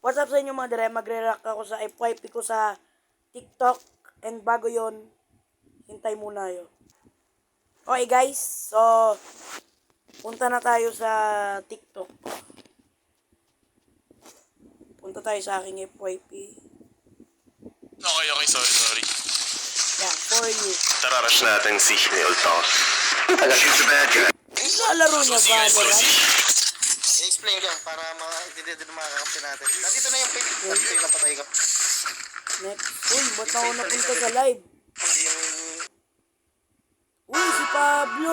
What's up sa inyo mga dire? Magre-react ako sa FYP ko sa TikTok. And bago yon, hintay muna yun. Okay guys, so punta na tayo sa TikTok. Punta tayo sa aking FYP. Okay, sorry. Yeah, for you. Tara, rush natin si Old Town. She's a bad guy. Lalaro niya Valorant. I-explain ko para hindi din mga kakampi natin. Nandito na yung pick. Nandito yung napatay ko. Next. Uy, ba't na ako napunta sa live? Hindi yung... Uy, si Pablo.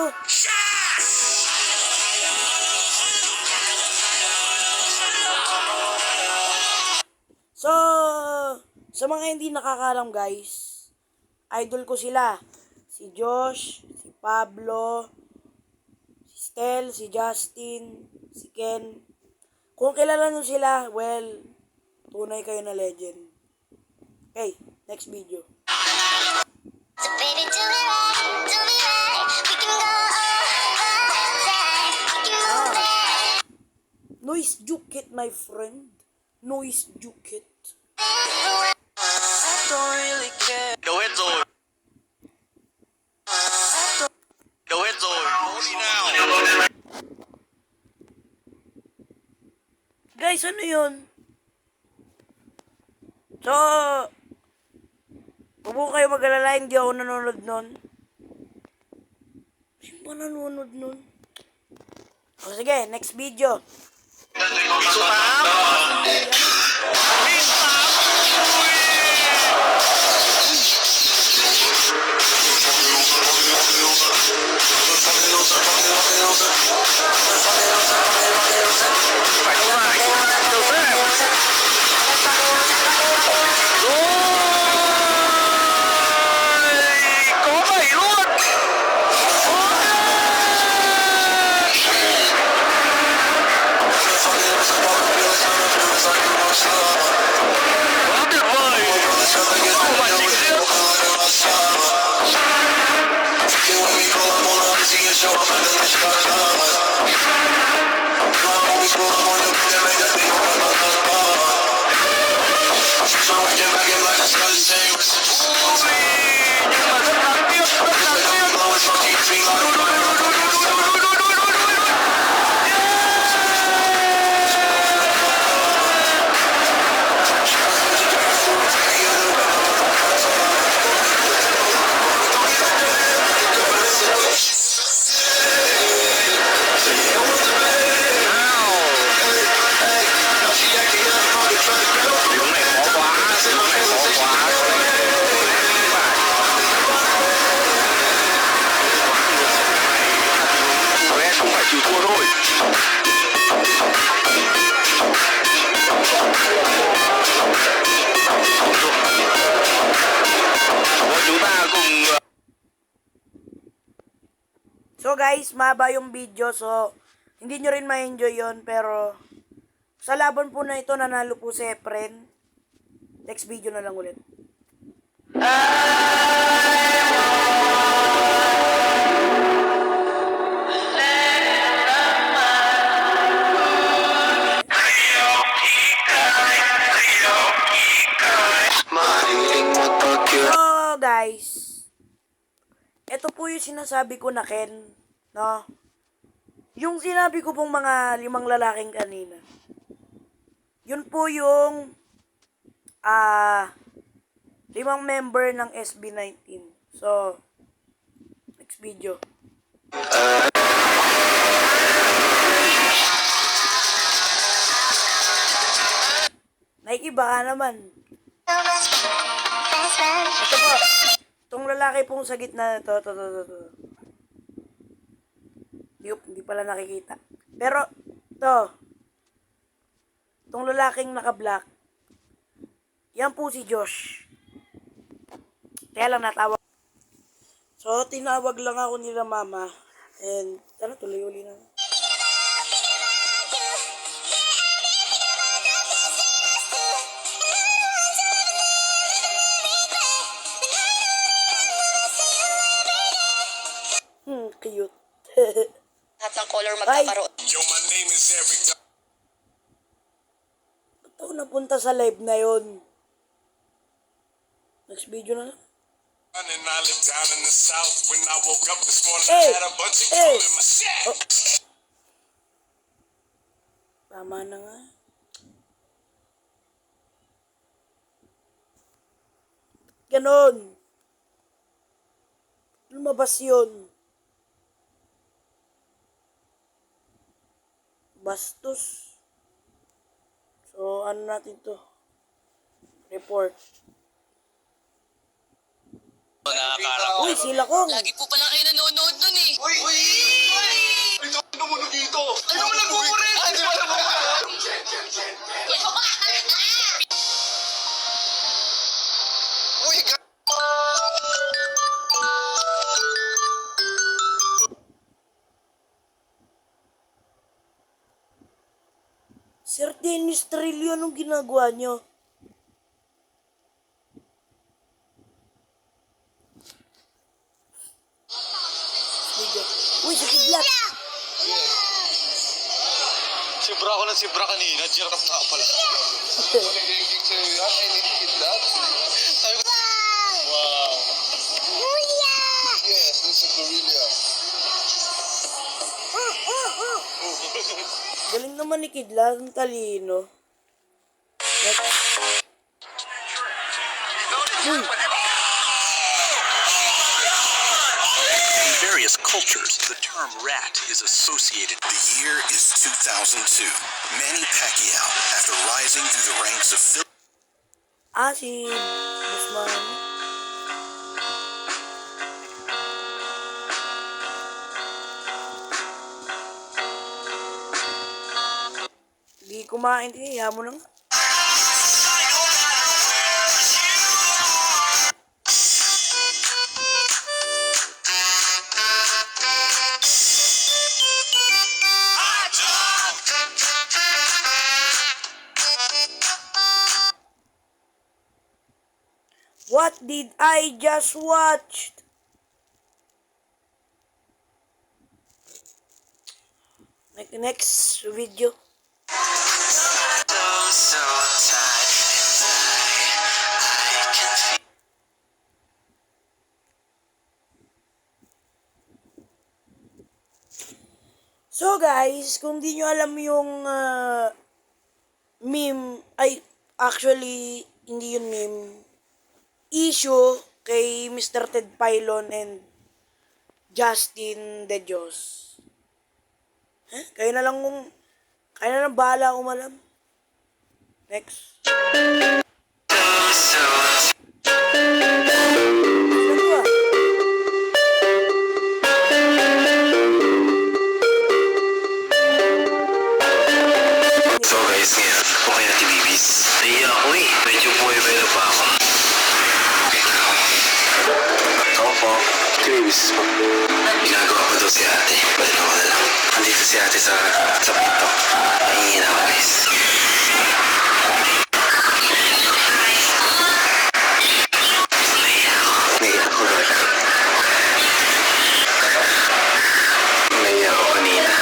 So, sa mga hindi nakakalam guys, idol ko sila. Si Josh, si Pablo, si Stel, si Justin, si Ken. Kung kilala nyo sila, well, tunay kayo na legend. Okay, next video. So baby, do me right, we can go all day, we can move it. Noise juke it, my friend. Noise juke it. I don't really care. Go ahead, Zor. Go ahead, Zor. Hold me now. Guys, ano yun? So, huwag po kayo mag-alala, hindi ako nanonood nun. Sino ba nanonood nun? O sige, next video. So guys, mahaba yung video, so hindi nyo rin ma-enjoy yon, pero sa laban po na ito, nanalo po si Efren. Next video na lang ulit. So guys, ito po yung sinasabi ko na Ken, no? Yung sinabi ko pong mga 5 lalaking kanina. Yun po yung 5 member ng SB19. So, next video. Nike, baka naman. Ito po. Itong lalaki pong sa gitna. Ito. Hindi pala nakikita. Pero, ito. Itong lalaking naka-black. Yan po si Josh. Kaya lang natawag. So, tinawag lang ako nila mama. And, tara, tuloy-uli na. Cute. Lahat ng color magkakaroon. Yo, my name is Eric. Ba't ako napunta sa live na yon. Next video na lang. And I lived down in the south. When I woke up this morning, Hey! I had a bunch of Hey! gum in my shack. Oh. Tama na nga. Ganon. Lumabas yun. Bastos. So, ano natin to? Report. Uy, sila kong. Lagi po pala kayo nanonood nun eh. Uy! Uy! Ito, ano mo dito? Ano mo nag-uurin? Ano mo nag-uurin? Uy! Sir Dennis Trillo, anong ginagawa nyo? Uy, si Kidlat! Sibra ko ng sibra kanina. Giraffe na pala. Nagiging sa'yo yan. Ay, nakikidlat. Sabi ko, wow. Yes, this is a gorilla. Galing naman ni Kidlat, ang talino. In various cultures, the term rat is associated. The year is 2002. Manny Pacquiao, after rising through the ranks of Si Guzman. Di kumain, kaya mo lang. What did I just watch? Next video. So guys, kung di nyo alam yung meme, actually, hindi yun meme, issue kay Mr. Ted Pylon and Justin De Dios. Kayo na lang bahala umalam. Next. So guys, ngayon, okay na tibibis. Naiya ako eh. Medyo buhay-buhay pa ako. Ako po. Tibibis po. Ginagawa pa daw si ate. Balik ako na lang. Andito si ate sa pinto. Nahihingin ako guys. Naiya ako talaga. Naiya ako kanina.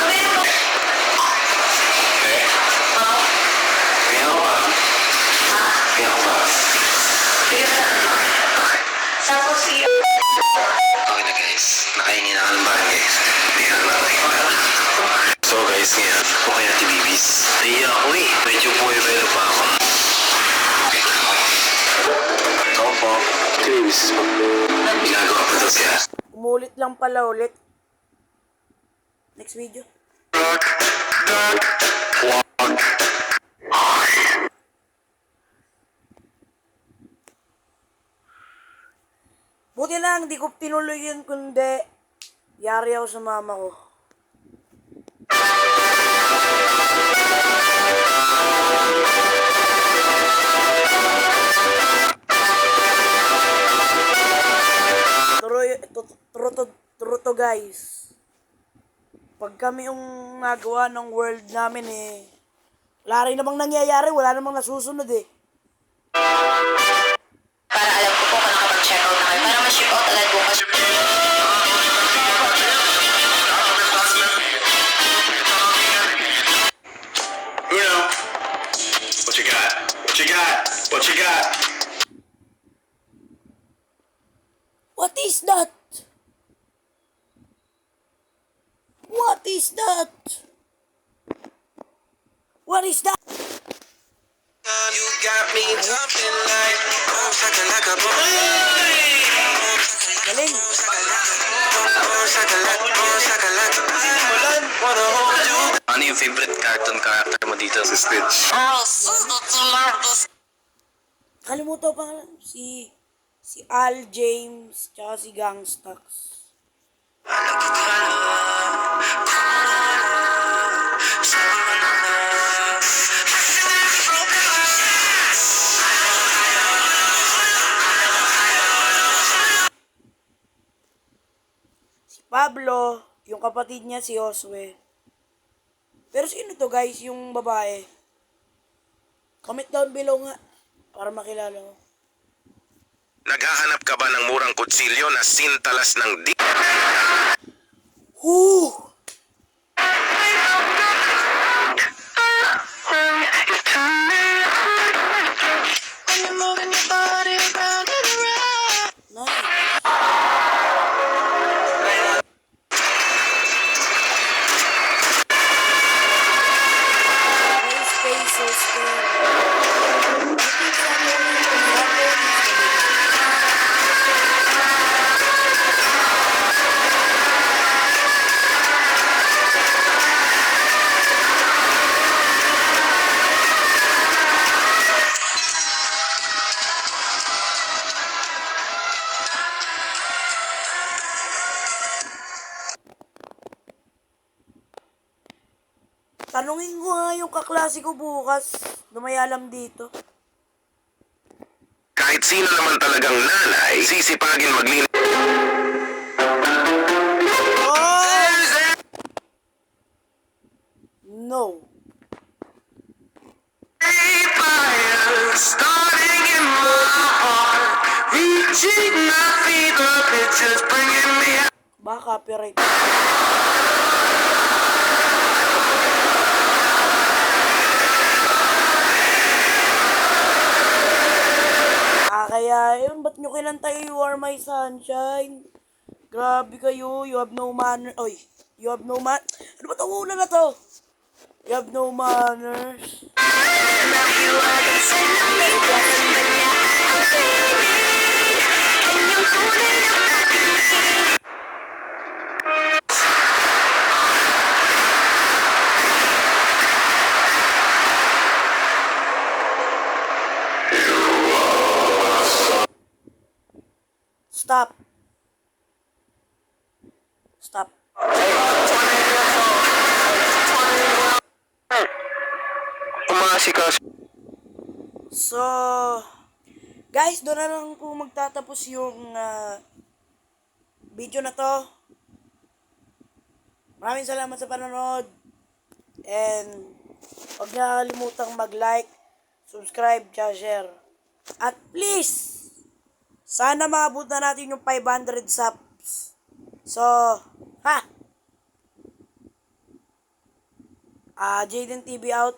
Okay na guys, nakainin na ka ng barangay. Hindi ka na So guys, ngayon, okay na tibibis. Naiya ako eh, medyo buhay-buhay pa ako. Ako po, tibibis po. Ginagawa pa daw siya. Umulit lang pala ulit. Next video. Buti lang, di ko tinuloy yun, kundi yari ako sa mama ko. True to guys. Pag kami yung nagawa ng world namin wala rin namang nangyayari, wala namang nasusunod Para alam ko po kung nakapag-check out na kayo. Para ma-ship out agad bukas. Uno, what you got? What is that? What is that? What is that? You got me jumping like Galing. Ano yung favorite cartoon character mo dito? Si Stitch. Kalimutan pa nga si Al James tsaka si Gangstax. Si Pablo, yung kapatid niya si Josue. Pero sino to guys, yung babae? Comment down below nga para makilala mo. Naghahanap ka ba ng murang kutsilyo na sintalas ng di? Whoo! Nice. Nice faces there. Tanungin ko nga yung kaklase ko bukas. Lumayalam dito. Kahit sino naman talagang nanay, sisipagin maglinis. No. Starting in my heart, reaching my feet up, it's just bringing me out. Baka copyright. Kaya yun, ba't nyo kinanta You Are My Sunshine? Grabe kayo, you have no manner. Oy, you have no man. Ano ba itong una na to? You have no manners. Stop. Stop. Umasikas. So, guys, doon na lang po magtatapos yung video na to. Maraming salamat sa panonood. And, huwag niyo kalimutang mag-like, subscribe, tsaka share. At please, sana maabot na natin yung 500 subs. So, Jaden TV out.